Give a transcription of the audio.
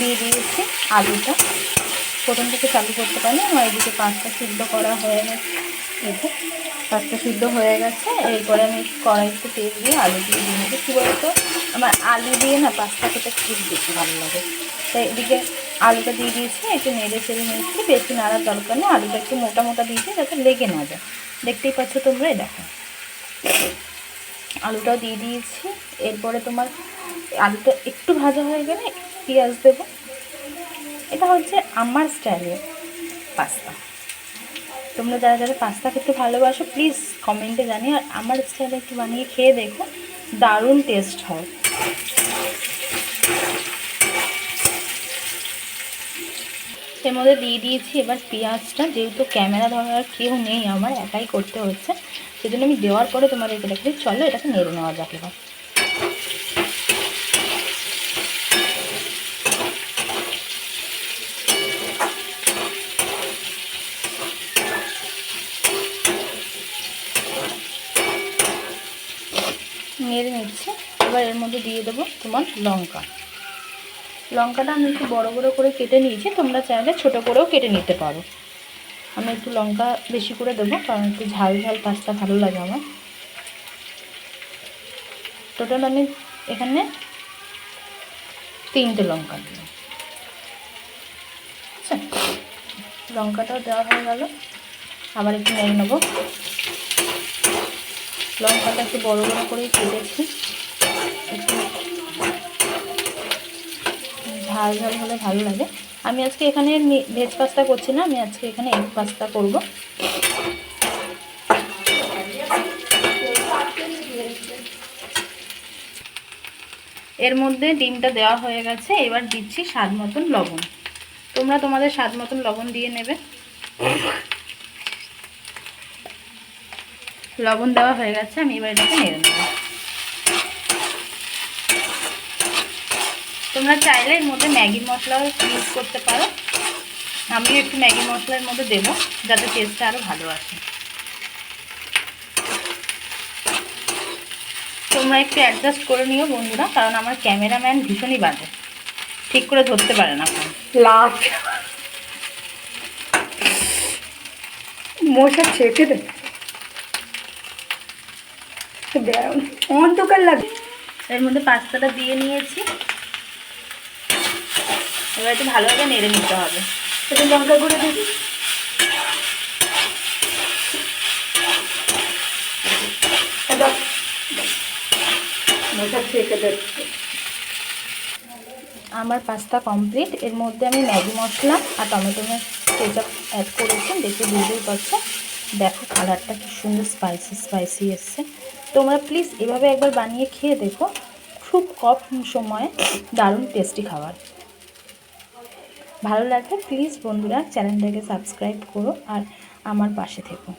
দিয়ে দিয়েছি আলুটা। প্রথম থেকে চালু করতে পারি। আমার এদিকে পাঁচটা সিদ্ধ করা হয়ে গেছে। এই যে পাঁচটা সিদ্ধ হয়ে গেছে। এরপরে আমি কড়াইতে তেল দিয়ে আলু দিয়ে দিয়ে নেবো। কী বলতো, আমার আলু দিয়ে না পাস্তা খেতে খুব বেশি ভালো লাগে। তাই এদিকে আলুটা দিয়ে দিয়েছি, একটু নেড়ে চেড়ে নিয়েছি। বেশি নাড়ার দরকার নেই, আলুটা একটু মোটা মোটা দিয়েছি যাতে লেগে না যায়। দেখতেই পাচ্ছ তোমরা, দেখো আলুটাও দিয়ে দিয়েছি। এরপরে তোমার আলুটা একটু ভাজা হয়ে গেলে পেঁয়াজ দেবো। এটা হচ্ছে আমার স্টাইলের পাস্তা। তোমরা যারা যারা পাস্তা খেতে ভালোবাসো প্লিজ কমেন্টে জানিও, আর আমার স্টাইলে একটু বানিয়ে খেয়ে দেখো, দারুণ টেস্ট হয়। এর মধ্যে দিয়ে দিয়েছি এবার পেঁয়াজটা। যেহেতু ক্যামেরা ধরার কেউ নেই, আমার একাই করতে হচ্ছে, সেজন্য আমি দেওয়ার পরে তোমাদেরকে দেখে চলো এটাকে নেড়ে নেওয়া যাক। এবার নেড়ে নিচ্ছে। এবার এর মধ্যে দিয়ে দেবো তোমার লঙ্কা। লঙ্কাটা আমি একটু বড় বড় করে কেটে নিয়েছি, তোমরা চাইলে ছোটো করেও কেটে নিতে পারো। আমি একটু লঙ্কা বেশি করে দেবো, কারণ একটু ঝাল ঝাল পাস্তা ভালো লাগে আমার। টোটাল আমি এখানে 3টে লঙ্কা দিই। আচ্ছা, লঙ্কাটাও দেওয়া হয়ে গেল। আবার একটু নেড়ে নেবো। লঙ্কাটা একটু বড় বড় করেই কেটেছি, একটু ঝাল ঝাল হলে ভালো লাগে। আমি আজকে এখানে ভেজ পাস্তা করছি না, আমি আজকে এখানে এগ পাস্তা করব। এর মধ্যে ডিমটা দেওয়া হয়ে গেছে। এবার দিচ্ছি স্বাদ মতন লবণ। তোমরা তোমাদের স্বাদ মতন লবণ দিয়ে নেবে। লবণ দেওয়া হয়ে গেছে, আমি এবার এটাকে নেড়ে নেব। তোমরা চাইলে এর মধ্যে ম্যাগি মশলাও ইউজ করতে পারো। আমি একটু ম্যাগি মশলার মধ্যে দেবো যাতে টেস্টটা আরও ভালো আসে। তোমরা একটু অ্যাডজাস্ট করে নিও বন্ধুরা, কারণ আমার ক্যামেরাম্যান ভীষণই বাজে, ঠিক করে ধরতে পারে না। লাভ মশা ছেঁকে দে, অন্ধকার লাগে। এর মধ্যে পাস্তাটা দিয়ে নিয়েছি। এবার একটু ভালোভাবে নেড়ে নিতে হবে। একটু লঙ্কা গুঁড়ো দিবি। মশা ছেঁকে দে। আমার পাস্তা কমপ্লিট। এর মধ্যে আমি ম্যাগি মশলা আর টমেটো কেচাপ অ্যাড করেছি, দেখে বুঝতেই পারছো। দেখো কালারটা কি সুন্দর স্পাইসি স্পাইসি এসছে। তোমরা প্লিজ এভাবে একবার বানিয়ে খেয়ে দেখো, খুব কম সময়ে দারুণ টেস্টি খাবার। ভালো লাগলে প্লিজ বন্ধুরা চ্যানেলটাকে সাবস্ক্রাইব করো আর আমার পাশে থেকো।